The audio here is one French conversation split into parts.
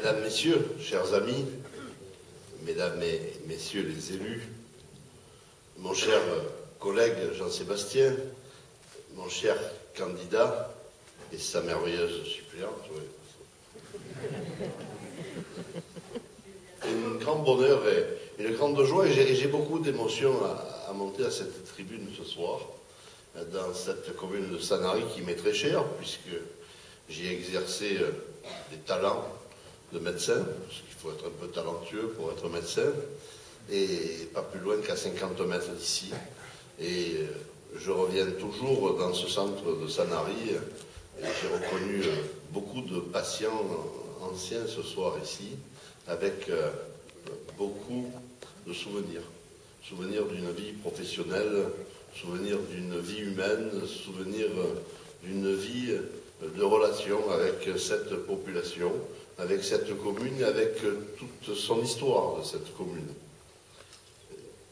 Mesdames, Messieurs, chers amis, Mesdames et Messieurs les élus, mon cher collègue Jean-Sébastien, mon cher candidat et sa merveilleuse suppléante, oui. Un grand bonheur et une grande joie, et j'ai beaucoup d'émotions à monter à cette tribune ce soir, dans cette commune de Sanary qui m'est très chère, puisque j'y ai exercé des talents de médecin, parce qu'il faut être un peu talentueux pour être médecin, et pas plus loin qu'à 50 mètres d'ici. Et je reviens toujours dans ce centre de Sanary, et j'ai reconnu beaucoup de patients anciens ce soir ici, avec beaucoup de souvenirs. Souvenirs d'une vie professionnelle, souvenirs d'une vie humaine, souvenirs d'une vie de relation avec cette population, avec cette commune, avec toute son histoire de cette commune.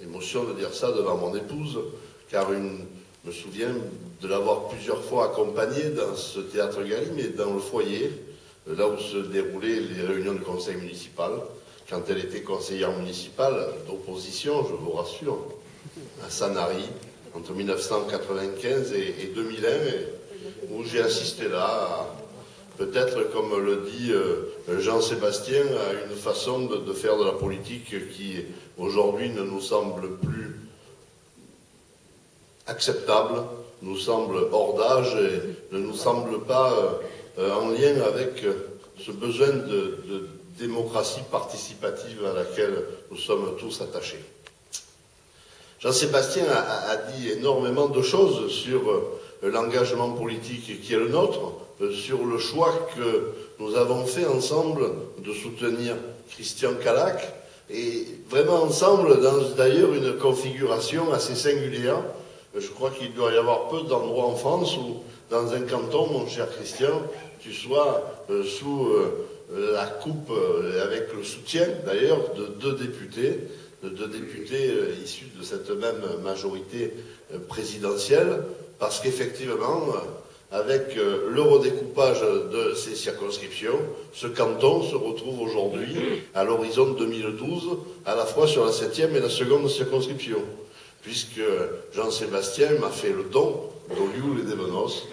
Émotion de dire ça devant mon épouse, car je me souviens de l'avoir plusieurs fois accompagnée dans ce théâtre-galerie, mais dans le foyer, là où se déroulaient les réunions du conseil municipal, quand elle était conseillère municipale d'opposition, je vous rassure, à Sanary, entre 1995 et 2001, où j'ai assisté là, peut-être comme le dit Jean-Sébastien, à une façon de faire de la politique qui aujourd'hui ne nous semble plus acceptable, nous semble hors d'âge et ne nous semble pas en lien avec ce besoin de démocratie participative à laquelle nous sommes tous attachés. Jean-Sébastien a dit énormément de choses sur l'engagement politique qui est le nôtre, sur le choix que nous avons fait ensemble de soutenir Christian Calac, et vraiment ensemble dans d'ailleurs une configuration assez singulière. Je crois qu'il doit y avoir peu d'endroits en France où, dans un canton, mon cher Christian, tu sois sous la coupe, avec le soutien d'ailleurs de deux députés issus de cette même majorité présidentielle, parce qu'effectivement, avec le redécoupage de ces circonscriptions, ce canton se retrouve aujourd'hui, à l'horizon 2012, à la fois sur la 7e et la seconde circonscription, puisque Jean-Sébastien m'a fait le don d'Olioul et d'Evenos.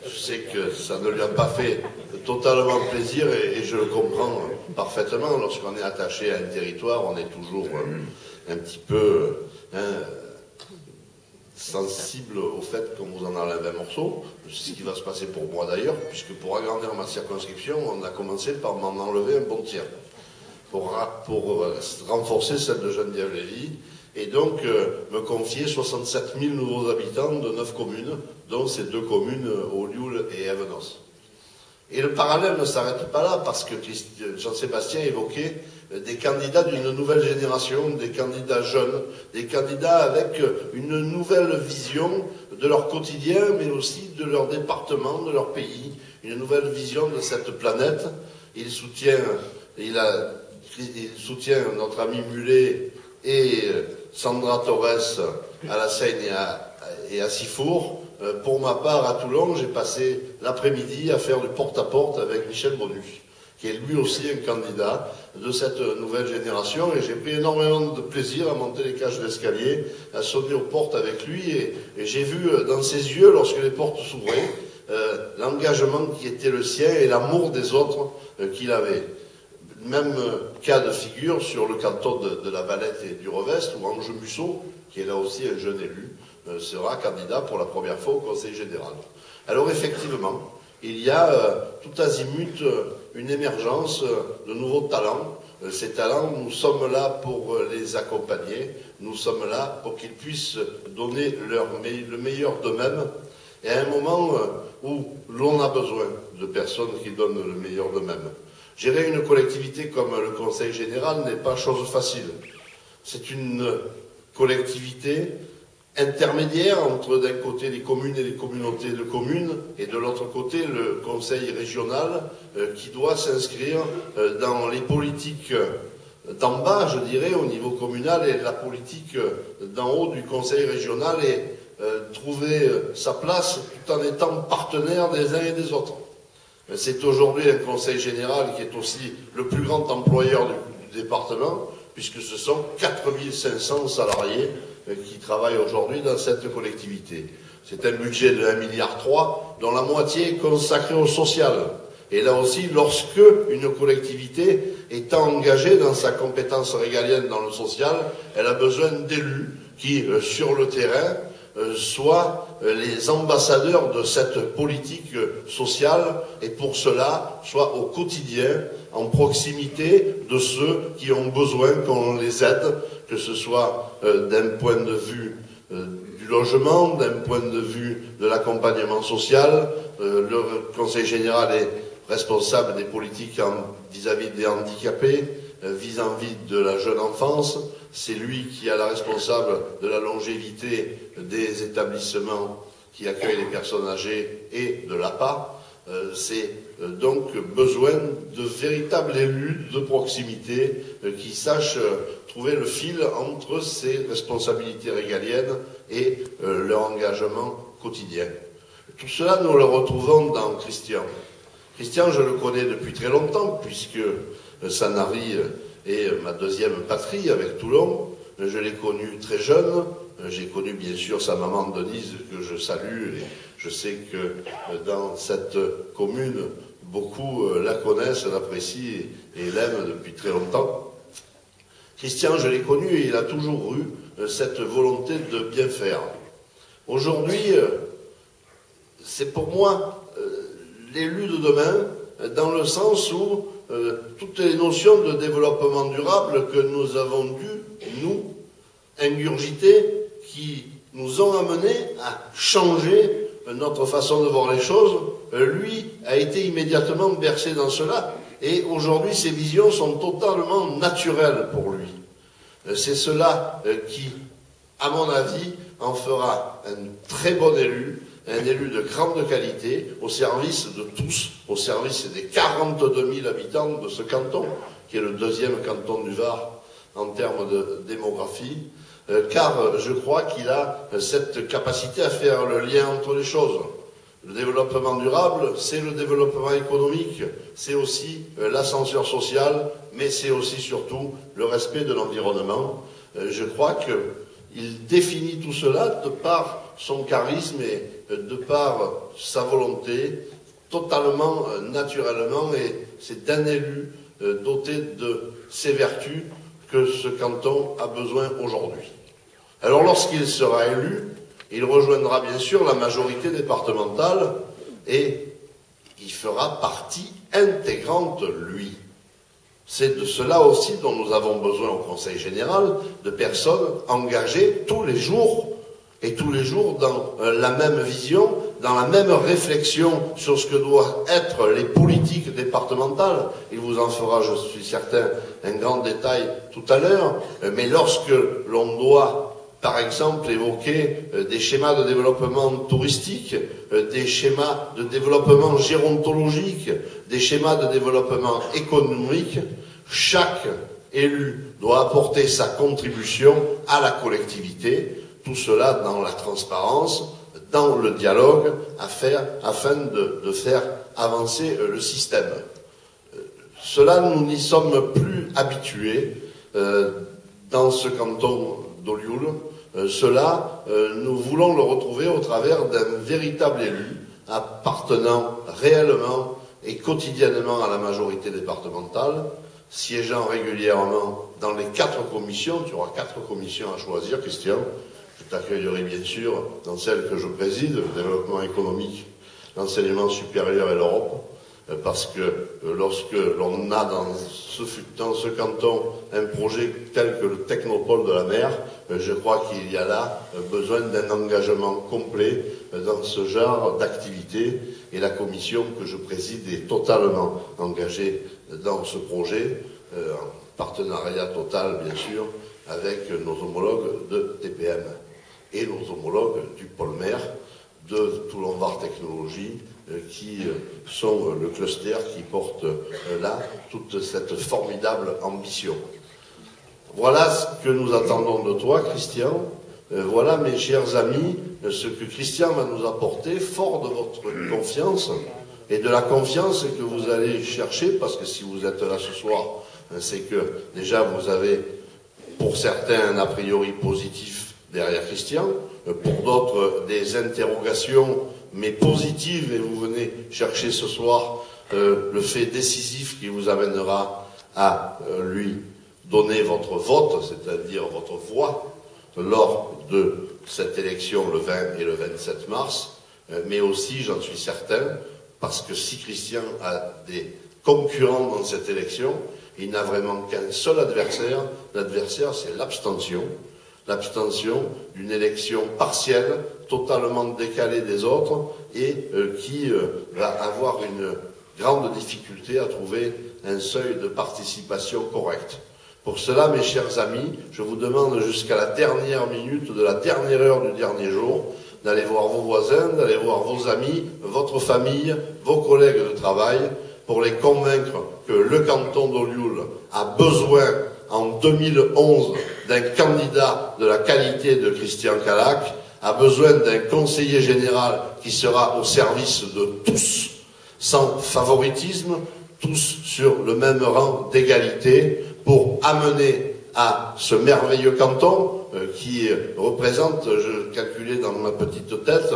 Je sais que ça ne lui a pas fait totalement plaisir, et je le comprends parfaitement. Lorsqu'on est attaché à un territoire, on est toujours un petit peu sensible au fait qu'on vous en enlève un morceau. C'est ce qui va se passer pour moi d'ailleurs, puisque pour agrandir ma circonscription, on a commencé par m'en enlever un bon tiers, pour renforcer celle de Geneviève-Lévy, et donc me confier 67 000 nouveaux habitants de 9 communes, dont ces deux communes, Olioul et Evenos. Et le parallèle ne s'arrête pas là, parce que Jean-Sébastien évoquait des candidats d'une nouvelle génération, des candidats jeunes, des candidats avec une nouvelle vision de leur quotidien, mais aussi de leur département, de leur pays, une nouvelle vision de cette planète. Il soutient notre ami Mulet et Sandra Torres à la Seine et à Sifour. Pour ma part, à Toulon, j'ai passé l'après-midi à faire du porte-à-porte avec Michel Bonus, qui est lui aussi un candidat de cette nouvelle génération, et j'ai pris énormément de plaisir à monter les cages d'escalier, à sonner aux portes avec lui, et j'ai vu dans ses yeux, lorsque les portes s'ouvraient, l'engagement qui était le sien et l'amour des autres qu'il avait. Même cas de figure sur le canton de la Valette et du Revest, où Ange Musso, qui est là aussi un jeune élu, sera candidat pour la première fois au Conseil général. Alors effectivement, il y a tout azimut une émergence de nouveaux talents. Ces talents, nous sommes là pour les accompagner, nous sommes là pour qu'ils puissent donner le meilleur d'eux-mêmes, et à un moment où l'on a besoin de personnes qui donnent le meilleur d'eux-mêmes. Gérer une collectivité comme le Conseil général n'est pas chose facile. C'est une collectivité intermédiaire entre d'un côté les communes et les communautés de communes, et de l'autre côté le conseil régional qui doit s'inscrire dans les politiques d'en bas, je dirais, au niveau communal, et la politique d'en haut du conseil régional, et trouver sa place tout en étant partenaire des uns et des autres. C'est aujourd'hui un conseil général qui est aussi le plus grand employeur du département, puisque ce sont 4500 salariés qui travaillent aujourd'hui dans cette collectivité. C'est un budget de 1,3 milliard, dont la moitié est consacrée au social. Et là aussi, lorsque une collectivité est engagée dans sa compétence régalienne dans le social, elle a besoin d'élus qui, sur le terrain, soient les ambassadeurs de cette politique sociale et pour cela, soient au quotidien, en proximité de ceux qui ont besoin qu'on les aide, que ce soit d'un point de vue du logement, d'un point de vue de l'accompagnement social. Le Conseil général est responsable des politiques vis-à-vis des handicapés, vis-à-vis de la jeune enfance. C'est lui qui a la responsable de la longévité des établissements qui accueillent les personnes âgées et de l'APA. C'est donc besoin de véritables élus de proximité qui sachent trouver le fil entre ces responsabilités régaliennes et leur engagement quotidien. Tout cela, nous le retrouvons dans Christian. Christian, je le connais depuis très longtemps, puisque Sanary est ma deuxième patrie avec Toulon. Je l'ai connu très jeune. J'ai connu bien sûr sa maman Denise, que je salue, et je sais que dans cette commune, beaucoup la connaissent, l'apprécient et l'aiment depuis très longtemps. Christian, je l'ai connu et il a toujours eu cette volonté de bien faire. Aujourd'hui, c'est pour moi l'élu de demain, dans le sens où toutes les notions de développement durable que nous avons dû, nous, ingurgiter, qui nous ont amenés à changer notre façon de voir les choses, lui a été immédiatement bercé dans cela. Et aujourd'hui, ses visions sont totalement naturelles pour lui. C'est cela qui, à mon avis, en fera un très bon élu, un élu de grande qualité, au service de tous, au service des 42 000 habitants de ce canton, qui est le deuxième canton du Var en termes de démographie, car je crois qu'il a cette capacité à faire le lien entre les choses. Le développement durable, c'est le développement économique, c'est aussi l'ascenseur social, mais c'est aussi surtout le respect de l'environnement. Je crois qu'il définit tout cela de par son charisme et de par sa volonté, totalement naturellement, et c'est d'un élu doté de ces vertus que ce canton a besoin aujourd'hui. Alors lorsqu'il sera élu, il rejoindra bien sûr la majorité départementale et il fera partie intégrante, lui. C'est de cela aussi dont nous avons besoin au Conseil général, de personnes engagées tous les jours, et tous les jours dans la même vision, dans la même réflexion sur ce que doivent être les politiques départementales. Il vous en fera, je suis certain, un grand détail tout à l'heure, mais lorsque l'on doit, par exemple, évoquer des schémas de développement touristique, des schémas de développement gérontologique, des schémas de développement économique, chaque élu doit apporter sa contribution à la collectivité, tout cela dans la transparence, dans le dialogue, afin de faire avancer le système. Cela, nous n'y sommes plus habitués dans ce canton d'Olioul. Cela, nous voulons le retrouver au travers d'un véritable élu appartenant réellement et quotidiennement à la majorité départementale, siégeant régulièrement dans les 4 commissions. Tu auras 4 commissions à choisir, Christian. Je t'accueillerai bien sûr dans celle que je préside, le développement économique, l'enseignement supérieur et l'Europe, parce que lorsque l'on a dans ce canton un projet tel que le technopôle de la mer, je crois qu'il y a là besoin d'un engagement complet dans ce genre d'activité, et la commission que je préside est totalement engagée dans ce projet, en partenariat total bien sûr avec nos homologues de TPM et nos homologues du pôle mer de Toulon-Var Technologies, qui sont le cluster qui porte là toute cette formidable ambition. Voilà ce que nous attendons de toi, Christian. Voilà, mes chers amis, ce que Christian va nous apporter, fort de votre confiance, et de la confiance que vous allez chercher, parce que si vous êtes là ce soir, c'est que déjà vous avez, pour certains, un a priori positif derrière Christian, pour d'autres, des interrogations, mais positives, et vous venez chercher ce soir le fait décisif qui vous amènera à lui donner votre vote, c'est-à-dire votre voix, lors de cette élection le 20 et le 27 mars, mais aussi, j'en suis certain, parce que si Christian a des concurrents dans cette élection, il n'a vraiment qu'un seul adversaire. L'adversaire, c'est l'abstention. L'abstention d'une élection partielle, totalement décalée des autres, et qui va avoir une grande difficulté à trouver un seuil de participation correct. Pour cela, mes chers amis, je vous demande jusqu'à la dernière minute de la dernière heure du dernier jour d'aller voir vos voisins, d'aller voir vos amis, votre famille, vos collègues de travail, pour les convaincre que le canton d'Olioul a besoin, en 2011, d'un candidat de la qualité de Christian Calac, a besoin d'un conseiller général qui sera au service de tous, sans favoritisme, tous sur le même rang d'égalité, pour amener à ce merveilleux canton qui représente, je calculais dans ma petite tête,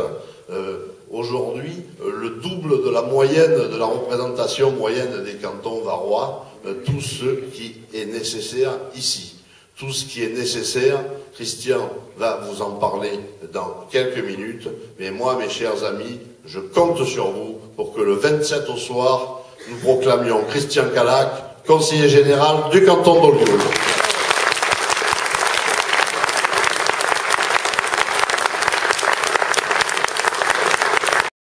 aujourd'hui le double de la moyenne, de la représentation moyenne des cantons varois, tout ce qui est nécessaire ici. Tout ce qui est nécessaire, Christian va vous en parler dans quelques minutes, mais moi, mes chers amis, je compte sur vous pour que le 27 au soir, nous proclamions Christian Calac, conseiller général du canton d'Olioul.